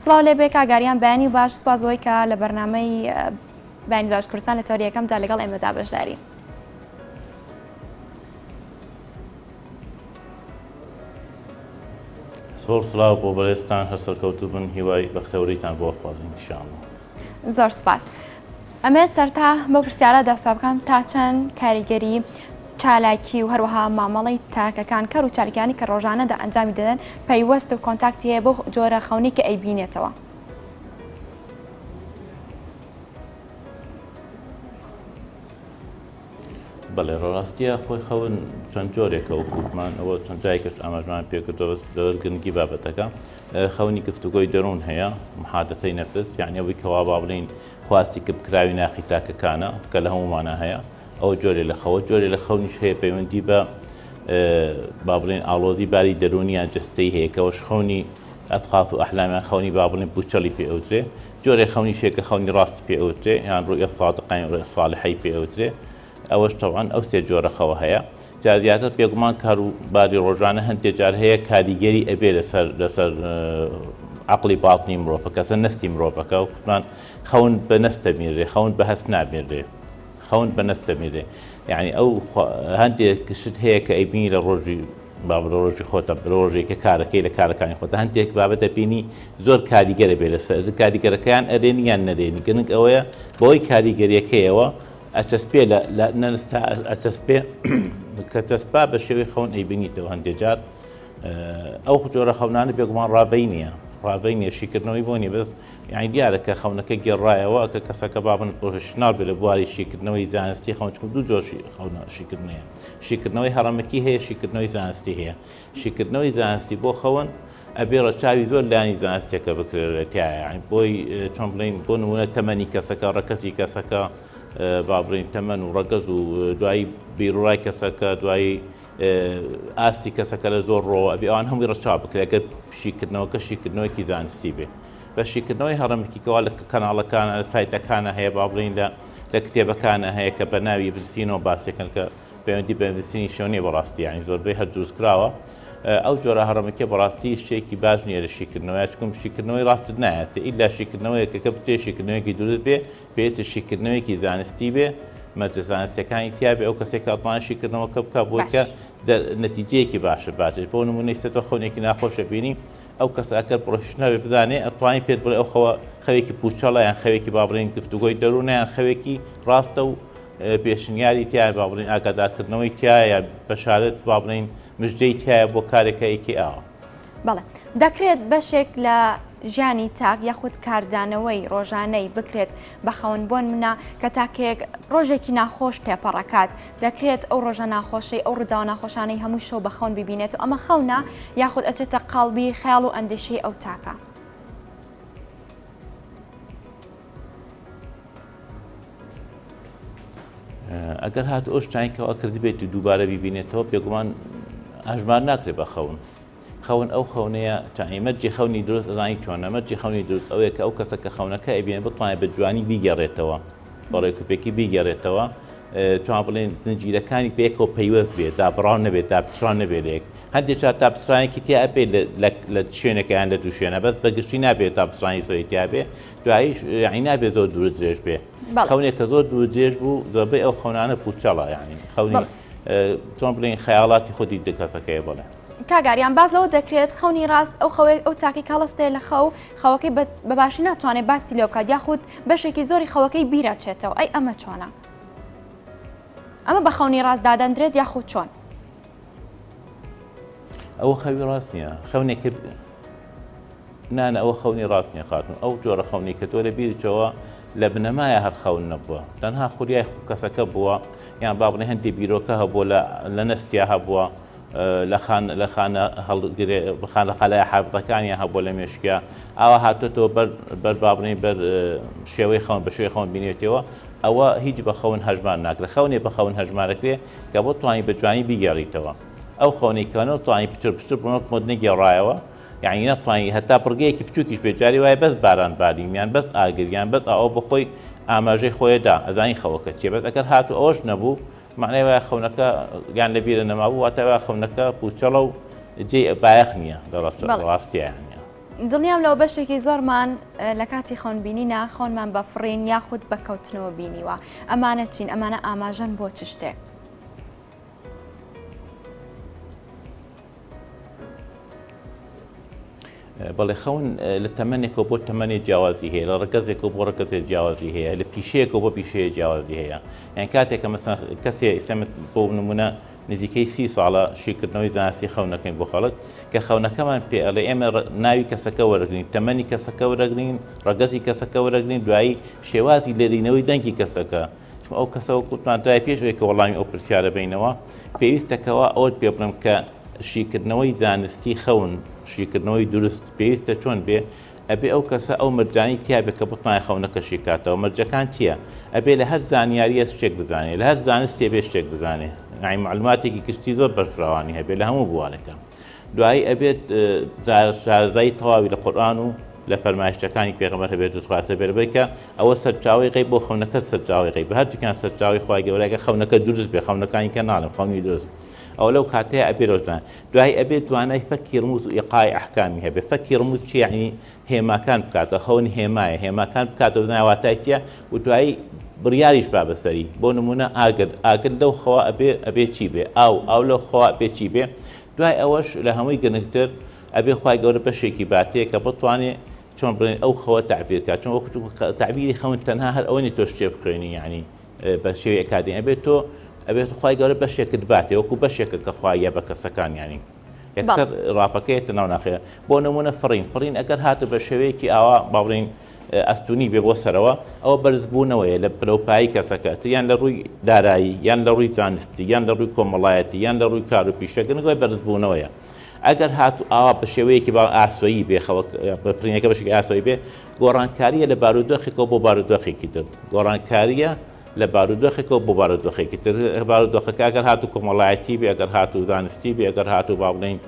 سڵاو لێ بێ کاگاریان بەیانی باش سپاس بۆی کە لە بەرنامەی بەیانی باش کوردستان لە تۆریەکەمدا لەگەڵ ئێمەدا بەشداری. سڵاو بۆ بەڕێستان هەرسەرکەوتوو بن هیوای بەختەوەریتان بۆ خوازین ئینشاءالله. زۆر سپاس. ئەمێ سەرتا بۆ پرسیارە دەست پێ بکەم تا چەند کاریگەری چالاکی و هەروەها مامەڵی تاکەکان کار و چالاکیانی کە ڕۆژانەدا ئەنجامی دەدەن پەیوەست و کۆنتاکتی هەیە بۆ جۆرە خەونی کە ئەیبینێتەوە. بەڵێ ڕاستیە خۆی خەون چەند جۆرێکە و کووتمان ئەوە چەند جایکەش ئاماژمان پێکردەوە دەوەرگرنگی بابەتەکە. خەونی گفتوگۆی دەروون هەیە، محادەتەی نەفس، یعنی ئەوەی کەوا با بڵین خواستی کە بکراوی ناخی تاکەکانە کە لە هەمومانە هەیە، ئەوە جۆرێ لە خەوە. جۆرێ لە خەونیش هەیە پەیوەندی بە با بڵین ئاڵۆزی باری دەرونیان جستەی هەیە کەەوەش خەونی ئەتخاف و ئەحلامیان خەونی با بڵین پوچەڵی پێ ئەوترێ. جۆرێ خەونی شێکە خەونی ڕاستی پێ ئەوترێ، یان ڕوئیە صادقین ڕوئیە صالحەی پێ ئەوترێ. ئەوەش تەوان ئەو سێ جۆرە خەوە هەیە. جا زیاتر پێگومان کار و باری ڕۆژانە هەندێک جار هەیە کاریگەری ئەبێ لەسەر عقلی باتنی مرۆڤ کەسە نستی مرۆڤەکە و کوتمان خەون بە نەستە میرێ، خەون بە هەست نامێرێ، خەون بە نەستە میرێ. یعنی ئەو هەندێک شت هەیە کە ئەیبینی لە ڕۆژی ڕۆژی خۆتە ڕۆژێکە کارەکەی لە کارەکانی خۆتە هەندێک بابەتە بینی زۆر کاریگەرە بێ لەسەر کاریگەرەکەیان ئەرێنی یان نەرێنی. گرنگ ئەوەیە بەوەی کاریگەریەکەیەوە ئەچەسپێ ئەچەسپێ کە چەسپا بە شێوەی خەون ئەیبینیتەوە هەندێک جار. ئەو جۆرە خەونانە بێگومان ڕاوەی نییە، ڕاوەی نییە، شیکردنەوەی بۆ نیە، بەس یعنی دیارە کە خەونەکە گێڕایەوە کە کەسەکە بابن پرۆفێشنال بێ لە بواری شیکردنەوەی زانستی خەون چکە دوو جۆر خەونە شیکردنەیە. شیکردنەوەی هەڕەمەکی هەیە، شیکردنەوەی زانستی هەیە. شیکردنەوەی زانستی بۆ خەون ئەبێ ڕەچاوی زۆر لانی زانستیەکە بکرێتایە، یعنی بۆی چۆن بڵین بۆ نمونە تەمەنی کەسەکە، ڕەکەسی کەسەکە، با بڵین تەمەن و ڕەگەز و دوایی بیرڕای کەسەکە، دوایی ئاستی کەسەکە لە زۆر ڕۆ ئەبێ ئەوان هەمووی ڕەچاو بکرێت ئەگەر شیکردنەوەکە شیکردنەوەیکی زانستی بێ. بە شیکردنەوەی هەڕەمێکیکەوە لە کەناڵەکانە لە سایتەکانە هەیە، با بڵین لە کتێبەکانە هەیە کە بە ناوی بنووسینەوە باسێکن کە پەیوەندی بە نووسینی شەونێ بەڕاستی، یعنی زۆربەی هەر دروست کراوە. ئەو جۆرە هەڕەمەکە بەڕاستی شتێکی باش نییە لە شیکردنەوەی، چکم شیکردنەوەی ڕاستت نایەت ئیلا شیکردنەوەیەکە کە بتێ شیکردنەوەیکی دروست بێ پێویستە شیکردنەوەیکی زانستی بێ، مەرجە زانستیەکانی تیا بێ، ئەو کەسێک ئەتوان شیکردنەوەکە بکە بۆی کە نەتیجەیەکی باشە باتێت. بۆ نمونەی سێتە خەونێکی ناخۆشە بینی ئەو کەسە ئەگەر پرۆفێشنال بێ بزانێ ئەتوانی پێت بڵێ ئەو خەوێکی پوچەڵە یان خەوێکی با بڵین گفتوگۆی دەروونە یان خەوێکی ڕاستە و پێشنیاری تایە، با بڵین ئاگادارکردنەوەی تایە یا بەشارەت با بڵین مژدەی تایە بۆ کارێکەیەکی ئاوە. بەڵێ دەکرێت بەشێک لە ژیانی تاک یاخود کاردانەوەی ڕۆژانەی بکرێت بە خەون بۆن منە کە تاکێک ڕۆژێکی ناخۆش تێپەڕەکات دەکرێت ئەو ڕۆژە ناخۆشی ئەو ڕداوە ناخۆشانەی هەموو شەو بە خەون ببینێت و ئەمە خەونە یاخود ئەچێتە قەڵبی خەیاڵ و ئەندێشەی ئەو تاکە. ئەگەر هات ئەو شتانێکەوە کردی بێت و دووبارە ببینێتەوە پێگومان ئاژمان ناکرێت بە خەون. خەون ئەو خەونەیە مەرجی خەونی دروست ئەزانی چۆنە مەرجی خەونی دروست ئەوەیە کە ئەو کەسە کە خەونەکە ئەبێنێ بتوانێت بە جوانی بیگەڕێتەوە، بەڕێکوپێکی بیگەڕێتەوە، چۆن بڵێن زنجیرەکانی پێکەوە پەیوەست بێت، دابڕاو نەبێت، داپچڕان نەبێت لێک. هەندێک جار تاپچڕانێکی تیا ئەبێت لە شوێنێکیان لە دوو شوێنە، بەس بەگشتی نابێت تاپچڕانی زۆری تیا بێ، دواییش یعنی نابێت زۆر دوور درێژ بێ. خەونێک کە زۆر دوور درێژ بوو زۆربەی ئەو خەونانە پوچەڵە، یعنی خەونی چۆن بڵێن خەیاڵاتی خودی کەسەکەیە. بڵێ کاگاریان باز لەوە دەکرێت خەونی ڕاست ئەو ئەو تاکی کاڵستێ لە خەوەکەی بەباشی ناتوانێت باسی لێ بکات یاخود بەشێکی زۆری خەوەکەی بیرەچێتەوە. ئەی ئەمە چۆنە؟ ئەمە بە خەونی ڕاست دادەندرێت یاخود چۆن؟ ئەوە خەوی ڕاست نییە، خەونێک نانە ئەوە خەونی ڕاست نییە خاتون. ئەو جۆرە خەونی کە تۆ لە بیرچەوە لە بنەمایە هەر خەون نەبووە، تەنها خوریای کەسەکە بووە، یان با بڵێ هەندێک بیرۆکە هەبووە لە نەستیا هەبووە، لە خانە حافڵەکانیان هەبووە لە مێشکیا، ئەوە هاتوێتەوە بەر با بڵێن بەر شێوەی خەون بە شێوەی خەون بینێتەوە، ئەوە هیچ بە خەون هەژمان ناکرێت. خەونێ بە خەون هەژمارەکرێ کە بۆ توانی بە جوانی بیگەڕیتەوە. ئەو خەونێکەوە توانی پچر بڕۆت مۆ نەگەڕایەوە، یعنی نەتوانی هەتا پڕگەیەکی بچووکیش بێجاری وایە بەس باران باریمیان بەس ئاگریان بەس ئەو بخۆی ئاماژەی خۆیدا ئەزانی خەوەکە چیە، بەس ئەگەر هاتو ئەوەش نەبوو معنای وایە خەونەکە یان لەبیرە نەمابوو واتە وایە خەونەکە پوچەڵە و جێ بایەخ نییە لە ڕاستیە. دڵنیام لەوە بەشێکی زۆرمان لە کاتی خۆنبینینە خۆنمان بەفڕین یاخود بەکەوتنەوە بینیوە ئەمانە چین ئەمانە ئاماژەن بۆ چ شتێک بەڵێ خەون لە تەمەنێکەوە بۆ تەمەنی جیاوازی هەیە لە ڕگەزێکەوە بۆ ڕگەزێک جیاوازی هەیە لە پیشەیەکەوە بۆ پیشەیە جیاوازی هەیە یان کاتێککە مەسەن کەسێ ئیسلامت بۆ نمونە نزیکەی 30 ساڵە شیکردنەوەی زانستی خەونەکەین بۆ خەڵک کە خەونەکەمان پێ ئەڵێ ئێمە ناوی کەسەکە وەرەگرین تەمەنی کەسەکە وەرەگرین ڕگەزی کەسەکە وەرەگرین دوایی شێوازی لێرینەوەی دەنگی کەسەکە ئەو کەسەوە کوتمان دوای پێشوەیە کە وەڵامی ئەو پرسیارە بینەوە پێویستەکەەوە ئەوت پێ بڵم کە شیکردنەوەی زانستی خەون شیکردنەوەی دروست پێویستە چۆن بێ ئەبێ ئەو کەسە ئەو مەرجانی تیابێ کە بتمای خەونەکە شیکاتەوە مەرجەکان چییە؟ ئەبێ لە هەر زانیاریە شتێک بزانێ لە هەر زانستی بێ شتێک بزانێ نای معلوماتێکی کشتی زۆر بەرفراوانی هەبێ لە هەموو بوارەکە دوایی ئەبێت شارەزای تەواوی لە قورئان و لە فەرمایشتەکانی پێغەمبەر هەبێت خاصە بێربێکە ئەوە سەرچاوی غیب بۆ خەونەکە سەرچاوی غیب بە هەردووکیان سەرچاوی خوای گەورەیە خەونەکە دروست بێ خەونەکانی کە ناڵم خەونی دروست ئەو لەو کاتەیە ئەبێ ڕۆژدان دوای ئەبێت توانای فەکی ڕموز و ئیقای ئەحکامی هەبێ فەکی ڕموز چی یعنی هێماکان بکاتە خەون هێمایە هێماکان بکاتە ناواتای چیە و دوایی بڕیاریش با بەسەری بۆ نمونە ئاگر لەو خەوا ئەبێ چی بێ ئاو لەو خەوا بێ چی بێ دوای ئەوەش لە هەمووی گەنگتر ئەبێ خوای گەورە بەشێکی باتەیە کە بتوانێت چۆن بڵێن ئەو خەوە تعبیرکات چۆن وەکو تعبیری خەون تەنها هەر ئەوەی تۆ شتێ بخوێنی یعنی بە شێوەیە ئەکادێن ئەبێت خوای گەورە بەشێکت باتێ وەکو بەشێکە کە خوایە بە کەسەکان یانی یەکسەر ڕاپەکەیەتە ناو ناخەیە بۆ نمونە فڕین ئەگەر هاتە بە شێوەیەکی ئاوا باڵین ئەستونی بێ بۆ سەرەوە ئەوە بەرزبوونەوەیە لە پلەپایی کەسەکەت یان لە ڕووی دارایی یان لە ڕووی زانستی یان لە ڕووی کۆمەڵایەتی یان لە ڕووی کار و پیشەکەنەوەی بەرزبوونەوەیە ئەگەر هاتو ئاوا بە شێوەیەکی با ئاسۆیی بێ بەفرینەکە بەشێکی ئاسۆی بێ گۆڕانکاریە لە بارودۆخێکەوە بۆ بارودۆخێکی تر گۆڕانکاریە لە بارودۆخێکەوە بۆ بارودۆخێکی تر بارودۆخەکە ئەگەر هاتو کۆمەڵایەتی بێ ئەگەر هاتو زانستی بێ ئەگەر هاتو با بڵێن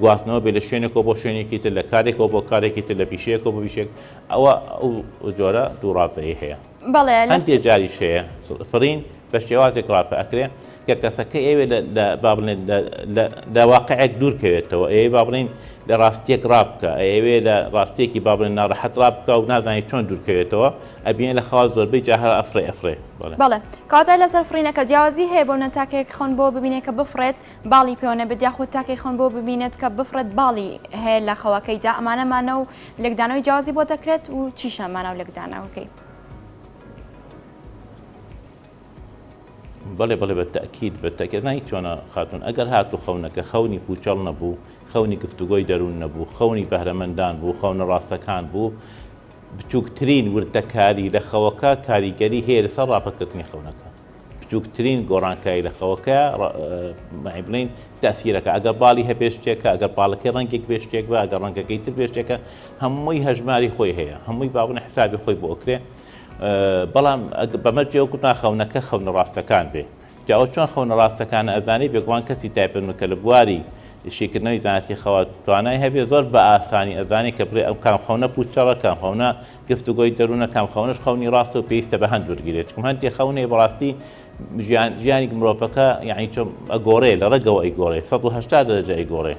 گواستنەوە بێ لە شوێنێکەوە بۆ شوێنێکی تر لە کارێکەوە بۆ کارێکی تر لە پیشەیەکەوە بۆ پیشێک ئەوە ئەو جۆرە دوو ڕافەیە هەیە هەندێک جاریش هەیە فرین بە شێوازێک ڕافە ئەکرێ کە کەسەکە ئێوێ لە واقعێک دوورکەوێتەوە ئێوێ با بڵێن لە ڕاستیەک ڕابکە ئەوێ لە ڕاستیەکی با بڵێن ناڕەحەت ڕابکە و نازانێت چۆن دوورکەوێتەوە ئەبینێ لە خەوا زۆربەی جا هەر ئەفرێ بەڵێ کاتای لەسەر فرینەکە جیاوازی هەیە بۆ نەتاکێک خۆن بۆ ببینێت کە بفرێت باڵی پێوەنە بێت یاخود تاکەی خۆن بۆ ببینێت کە بفرێت باڵی هەیە لە خەوەکەیدا ئەمانەمانە و لەگدانەوەی جیاوازی بۆ دەکرێت و چیشەمانە و لەگدانەوەکەی بەڵێ بەتەکید نای چۆنە خاتون ئەگەر هاتو خەونەکە خەونی پوچەڵ نەبوو خەونی گفتوگۆی دەروون نەبوو خەونی بەهرەمەندان بوو خەونە ڕاستەکان بوو بچووکترین وردەکاری لە خەوەکە کاریگەری هەیە لەسەر ڕاپەکردنی خەونەکە بچووکترین گۆڕانکاری لە خەوەکە بڵین تاسیرەکە ئەگەر باڵی هەبێ شتێکە ئەگەر باڵەکەی ڕەنگێک بێ شتێک بە ئەگەر ڕەنگەکەی تر بێ شتێکە هەمووی هەژماری خۆی هەیە هەمووی بابنە حسابی خۆی بۆ ئۆکرێ بەڵام بەمەرجێ ئەو کوتنا خەونەکە خەونە ڕاستەکان بێ جاوە چۆن خەونە ڕاستەکانە ئەزانەی بێگومان کەسی تایپەرمەکە لە بواری شیکردنەوەی زانستی خەوە توانای هەبێ زۆر بە ئاسانی ئەزانی کە بڕێ ئەم کام خەونە پوچەڵە کام خەونە گفتوگۆی دەروونە کام خەونەش خەونی ڕاستە و پێویستە بە هەند وەرگیرێت چکم هەندێک خەونەی بەڕاستی ژیانی مرۆڤەکە یعنی چۆن ئەگۆڕێ لە ڕێگەوە ئەیگۆڕێ 180 دەرەجە ئەیگۆڕێ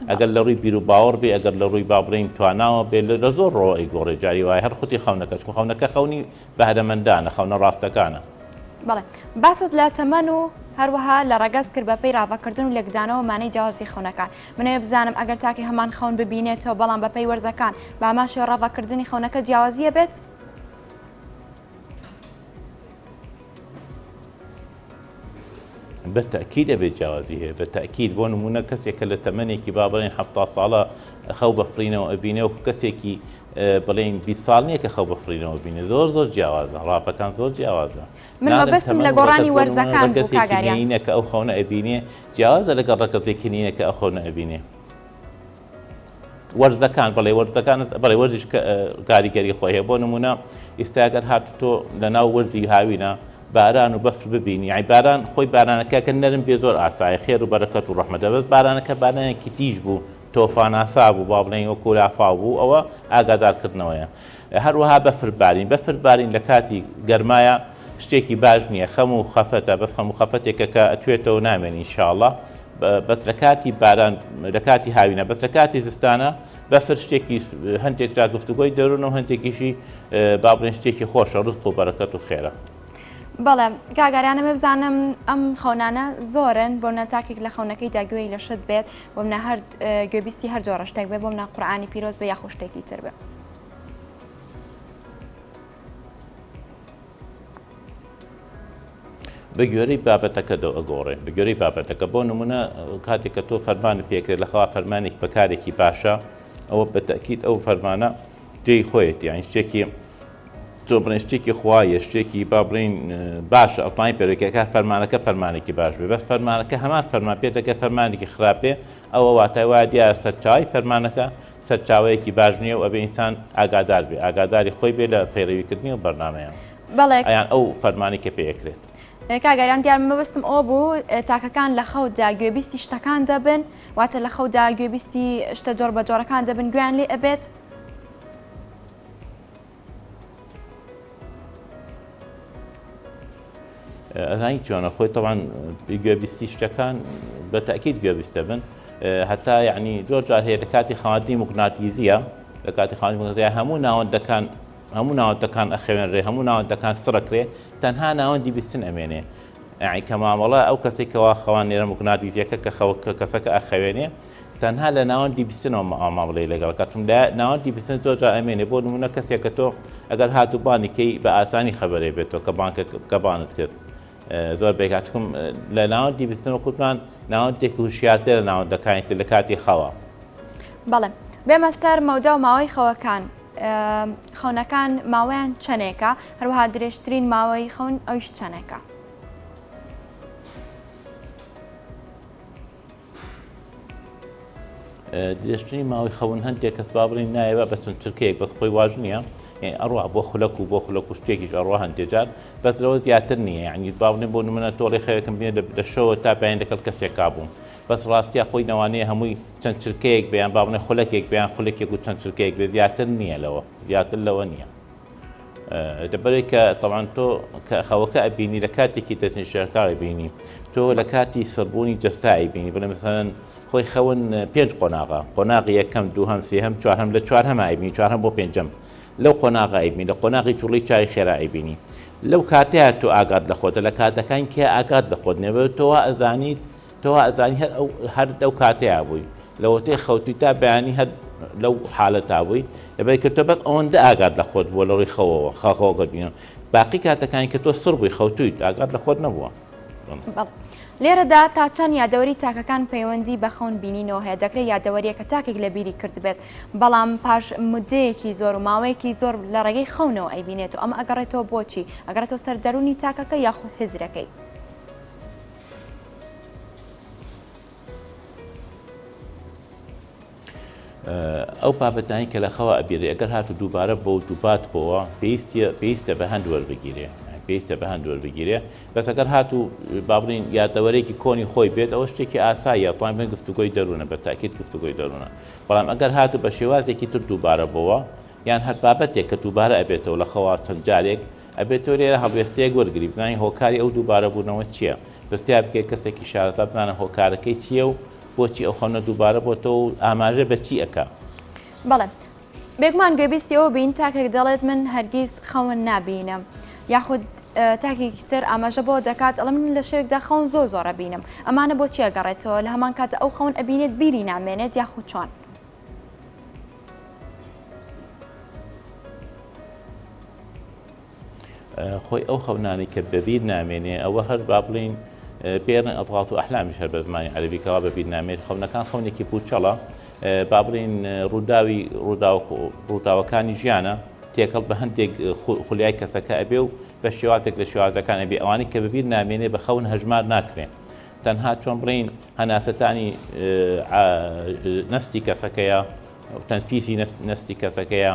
ئەگەر لە ڕووی بیر و باوەڕ بێ ئەگەر لە ڕووی با بڵێن تواناوە بێ لە زۆر ڕۆ ئەیگۆڕێ جاری وایە هەر خوتی خەونەکە چکم خەونەکە خەونی بەهرەمەندانە خەونە ڕاستەکانە بەڵێ باست لە تەمەن و هەروەها لە ڕەگەز کرد بە پێی ڕاوەکردن و لەگدانەوە مانەی جیاوازی خەونەکان منەوێ بزانم ئەگەر تاکی هەمان خەون ببینێتەوە بەڵام بە پێی وەرزەکان بە ئاماشی ڕاوەکردنی خەونەکە جیاوازیە بێت بەتەکید ئەبێت جیاوازی هەیە بەتەکید بۆ نمونە کەسێکە لە تەمەنێکی با بڵێن 70 ساڵە خەو بەفرینەوە ئەبینێ و کەسێکی بڵێن 20 ساڵ نییە کە خەو بەفرینەوە بینێ زۆر جیاوازە ڕاپەکان زۆر جیاوازە من مەبەستم لە گۆڕانی وەرزەکان بوو کاگاریان کە ئەو خەونە ئەبینێ جیاوازە لەگەڵ ڕەگەزێکی نینە کە ئەو خەونە ئەبینێ وەرزەکان بڵێ وەرزەکان بڵێ وەرزش کاریگەری خۆی هەیە بۆ نمونە ئێستاگەر هاتوتۆ لە ناو وەرزی هاوینە باران و بەفر ببینی یعنی باران خۆی بارانەکە کە نەرم بێ زۆر ئاسایە خێر و بەرەکەت و ڕەحمەت دەبێت بارانەکە بارانێکی تیژ بوو تۆفان ئاسا بوو با بڵێن وەکو لافاو بوو ئەوە ئاگادارکردنەوەیە هەروەها بەفربارین لە کاتی گەرمایە شتێکی باش نییە خەم و خەفەتە بەس خەم و خەفەتێکە کە ئەتوێتەوە نامێن ئینشاءڵڵا بەس لە کاتی باران لە کاتی هاوینە بەس لە کاتی زستانە بەفر شتێکی هەندێک جا گفتوگۆی دەروون و هەندێکیشی با بڵێن شتێکی خۆشە ڕزق و بەرەکەت و خێرە. بەڵێ کاگەرانە بزانم ئەم خەونانە زۆرن بۆ نەتاکێک لە خەونەکەی داگوێی لە شت بێت بۆ منە هەر گوێبیستی هەر جۆرە شتێک بێ بۆ منە قورئانی پیرۆز بە یاخۆ شتێکی تر بێ. بە گوێرەی بابەتەکە ئەگۆڕێ بە گوێرەی بابەتەکە بۆ نمونە کاتێک کە تۆ فەرمانت پێکرێت لەخوا فەرمانێک بەکارێکی باشە ئەوە بە تەکید ئەو فەرمانە تێی خۆیەت یان شتێکی تۆ بڵێن شتێکی خوایە شتێکی با بڵێن باشە ئەڵتانی پێوەکەکە فەرمانەکە فەرمانێکی باش بێ بەس فەرمانەکە هەمان فەرمان پێدەکە فەرمانێکی خراپێ ئەوە واتای وایە دیارە سەرچاوی فەرمانەکە سەرچاوەیەکی باش نییە و ئەبێ ئینسان ئاگادار بێ ئاگاداری خۆی بێ لە پەیڕەویکردنی و بەرنامەیان ئەیان ئەو فەرمانێکە پێیەکرێت. کاگەران دیار مەبستم ئەو بوو تاکەکان لە خەوتدا گوێبیستی شتەکان دەبن واتە لە خەوتدا گوێبیستی شتە جۆر بە جۆرەکان دەبن گویان لێ ئەبێت. ئەزانی چۆنە خۆی تەوان گوێبیستی شتەکان بە تاکید گوێبیستە بن هەتا یعنی زۆر جار هەیە لە کاتی خەواندنی موگناتیزیە لە کاتی خەواندنی موگناتیزیە هەموو ناوەندەکان ئەخەوێنرێ هەموو ناوەندەکان سڕەکرێ تەنها ناوەندی بیستن ئەمێنێ یعنی کە مامەڵە ئەو کەسێکەوە خەوانێرە موگناتیزیەکە کە کەسەکە ئەخەوێنێ تەنها لە ناوەندی بیستنەوە مامەڵەی لەگەڵ چون لە ناوەندی بیستن زۆر جار ئەمێنێ بۆ نمونە کەسێک کە تۆ ئەگەر هاتووبانیکەی بە ئاسانی خەبەرێ بێتەوە کە بانت کرد زۆر بێکاتکم لە ناوەندی بیستن وەکوتمان ناوەندێک وشیارتر لە ناوەندەکانی تر لە کاتی خەوا. بەڵێ بێمە سەر مەودە و ماوەی خەوەکان خەونەکان ماوەیان چەندێکە هەروەها درێژترین ماوەی خەون ئەویش چەندێکە؟ درێژترین ماوەی خەون هەندێک کەس با بڵێن نایەوە بە چەند چرکەیەک بەس خۆی واژ نییە ئەڕوا بۆ خولەک و شتێکیش ئەڕوا هەندێجار بەس لەوە زیاتر نییە یعنی با بڵێن بۆ نمونە تۆڵی خەوێکم بینێ لە شەوە تا پایان دەکەڵ کەسێک کابووم بەس ڕاستیە خۆی نەوانەیە هەمووی چەند چرکەیەک بەیان با بڵێن خولەکێک بەیان خولێکێک و چەند چرکەیەک بێ زیاتر نییە لەوە زیاتر لەوە نییە. دەبەرێت کە تەوان تۆ کە خەوەکە ئەبینی لە کاتێکی دەستنیشتەکە بینی تۆ لە کاتی سەربوونی جەستایی بینی بڵێ مەسەڵەن خۆی خەون 5 قۆناغی یەکەم دووهەم سێهەم چوارهەم لە چوارهەمە ئەبینی چوارهەم بۆ پێنجەم لەو قۆناغا ئەبینی لە قۆناغی توڵی چای خێرا ئەبینی لەو کاتەیە تۆ ئاگات لە خۆتە لە کاتەکان کێ ئاگات لە خۆت نێبێت تۆ ئەزانی هەر لەو کاتەیە بووی لەوەتەی خەوتی تا بەیانی هەر لەو حالەتا بووی دەبێت کە تۆ بەس ئەوەندە ئاگات لە خۆت بووە لە ڕووی خەوەوە خەوەکە بینە باقی کاتەکانی کە تۆ سڕ بووی خەوتویت ئاگات لە خۆت نەبووە. لێرەدا تا چەند یادەوەری تاکەکان پەیوەندی بە خەون بینینەوە هەیە دەکرێت یادەوەریەکە تاکێک لە بیری کرد بێت بەڵام پاش مدەیەکی زۆر و ماوەیەکی زۆر لە ڕێگەی خەونەوە ئەیبینێت و ئەمە ئەگەڕێتەوە بۆچی ئەگەڕێتەوە سەر دەرونی تاکەکە یاخود هزرەکەی. ئەو بابەتانی کە لە خەوە ئەبیێ ئەگەر هاتو دووبارە بۆ دووبات بۆەوە پێویستە بە هەند وەربگیرێ پێویستە بە هەند وەربگیرێ بەس ئەگەر هاتوو با بڵێن یادەوەرێکی کۆنی خۆی بێت ئەوە شتێکی ئاساییە توان بێن گفتوگۆی دەروونە بە تاکید گفتوگۆی دەروونە بەڵام ئەگەر هاتوو بە شێوازێکی تر دووبارە بۆەوە یان هەر بابەتێک کە دووبارە ئەبێتەوە لە خەوا چەند جارێک ئەبێتەوە لێرە هەڵوێستەیەک وەرگری بزانانی هۆکاری ئەو دووبارە بوونەوە چییە پرسیار بکەیت کەسێکی شارەزا بزانە هۆکارەکەی چییە و بۆچی ئەو خەونە دووبارە بۆتەوە و ئاماژە بە چی ئەکا. بەڵێ بێگومان گوێبیستی ئەوە بین تاکێک دەڵێت من هەرگیز خەون نابینم یاخود تاکێکی تر ئاماژە بۆ دەکات ئەڵە من لە شوێکدا خەون زۆرە بینم ئەمانە بۆچی ئەگەڕێتەوە لە هەمان کاتە ئەو خەون ئەبینێت بیری نامێنێت یاخود چۆن؟ خۆی ئەو خەونانی کە بەبیر نامێنێ ئەوە هەر با بڵین پێڕن ئەڵغاز و ئەحلامیش هەر بە زمانی عەرەبیکەوە بەبیر نامێت خەونەکان خەونێکی پوچەڵە با بڵین ڕووداوەکانی ژیانە تێکەڵ بە هەندێک خولیای کەسەکە ئەبێ و بە شێوازێک لە شێوازەکان ئەبێ ئەوانەی کە بەبیر نامێنێ بە خەون هەژمار ناکرێن تەنها چۆن بڵین هەناسەتانی نەستی کەسەکەیە تەنفیسی نەستی کەسەکەیە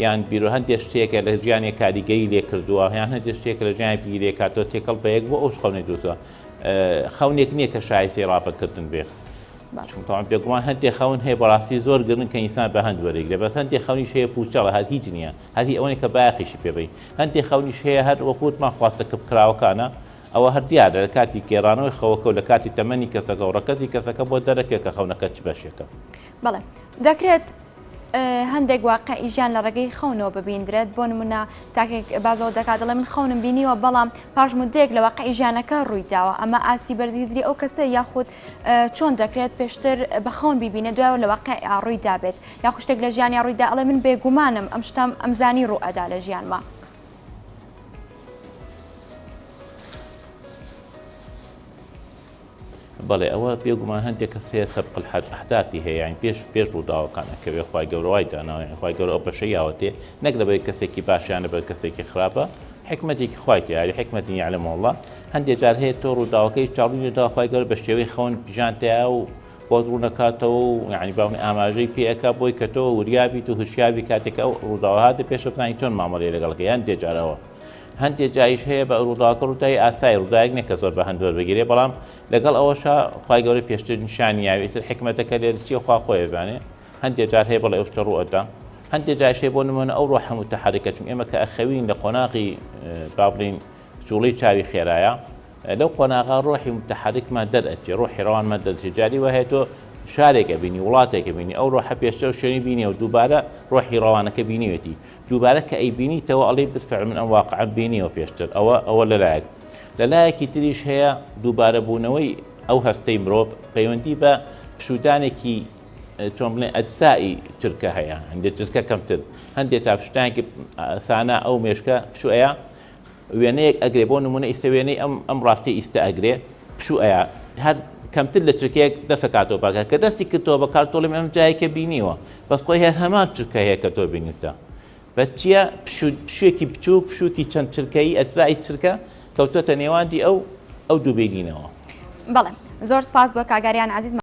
یان بیرۆ هەندێک شتێکە لە ژیانی کاریگەری لێ کردووە یان هەندێک شتێکە لە ژیانی بیرێ کاتەوە تێکەڵ بە یەک بۆ ئەو خەونەی دروستووە خەونێک نییە کە شایستی ڕاپەکردن بێ چونتەوان پێگومان هەندێک خەون هەیە بەڕاستی زۆر گرن کە ئینسان بە هەند وەرەگرێت بەس هەندێک خەونیش هەیە پوچەڵە هەر هیچ نییە هەری ئەوەی کە باەخیشی پێبی هەندێک خەونیش هەیە هەر وەکووتمان خواستەکە بکراوەکانە ئەوە هەر دیارە لە کاتی گێڕانەوەی خەوەکە و لە کاتی تەمەنی کەسەکە و ڕەکەزی کەسەکە بۆ دەرەکێت کە خەونەکە چ بەشێکە. بەڵێ دەکرێت هەندێک واقعی ژیان لە ڕێگەی خەونەوە ببیندرێت بۆ نمونە تاکێک بازەوە دەکات دەڵێ من خەونم بینیوە بەڵام پاش مدەیەک لە واقعی ژیانەکە ڕووی داوە ئەمە ئاستی بەرزهیزری ئەو کەسە یاخود چۆن دەکرێت پێشتر بە خەون بیبینێت دوایەوە لە واقعی ڕووی دابێت یاخود شتێک لە ژیانی ڕوویدا ئەڵێ من بێگومانم ئەم شتم ئەمزانی ڕوو ئەدا لە ژیانما. بەڵێ ئەوە بێگومان هەندێک کەس هەیە سەبق الأحداثی هەیە یعنی پێش ڕووداوەکانەکەوێ خوای گەورە وای داناوە خوای گەورە ئەو بەشەی یاوەتێ نەک لەبەر کەسێکی باشیانە بە کەسێکی خراپە حکمەتێکی خوای تیاری حکمەتی یعلم الله هەندێک جار هەیە تۆ ڕووداوەکەی چاڕوونیدا خوای گەورە بە شێوەی خەون پیژانتەیە و بۆ ڕوو نەکاتەوە و یعنی باوەڕ ئاماژەی پێ ئەکا بۆی کە تۆ وریابیت و هوشیابی کاتێک ئەو ڕووداوە هاتە پێشە بزانی چۆن مامەڵەیە لەگەڵەکەی هەندێک جارەوە هەندێک جایش هەیە بە ڕووداوەکە ڕووداوی ئاسایی ڕووداوێک نێک کە زۆر بە هەند وەربگیرێ بەڵام لەگەڵ ئەوەشە خوای گەورە پێشتر نیشانی یاوێتتر حکمەتەکە لێرە چیە خوا خۆی زانێ هەندێک جار هەیە بەڵێ ئەو شتە ڕوو ئەدا هەندێک جایش هەیە بۆ نمونە ئەو ڕۆح متحرکە چون ئێمە کە ئەخەوین لە قۆناغی با بڵین جوڵەی چاوی خێرایە لەو قۆناغا ڕۆحی متحرکمان دەرئەچێ ڕۆحی ڕەوانمان دەرچێت جاری وە هەیە تۆ شارێکە بینی وڵاتێکە بینی ئەو ڕۆحە پێشتر شوێنی بینی و دووبارە ڕۆحی ڕەوانەکە بینیوێتی دووبارە کە ئەی بینیتەوە ئەڵێ بالفعل من ئەم واقعە بینیوە پێشتر ئەوە لەلایەک لەلایەکی تریش هەیە دووبارە بوونەوەی ئەو هەستەی مرۆڤ پەیوەندی بە پشودانێکی چۆن بڵێن ئەجزایی چرکە هەیە هەندێک چرکە کەمتر هەندێک تا پشتانێکی سانە ئەو مێشکە پشوەیە وێنەیەک ئەگرێ بۆ نمونە ئیستا وێنەی ئەم ڕاستی ئیستا ئەگرێ پشوەیە هەر کەمتر لە چرکەیەک دەستە کاتەوە پاکە کە دەستی کردەوە بە کارتۆڵم ئەم جایەکە بینیوە بەس خۆی هەر هەمان چرکە هەیە کە تۆ بینیتە بەس چییە پشوێکی بچووک پشووکی چەند چرکەی ئەجزایی چرکە کەوتۆتە نێواندی ئەو دووبێنینەوە. بەڵێ زۆر سپاس بۆ کاگەریان عەزیز.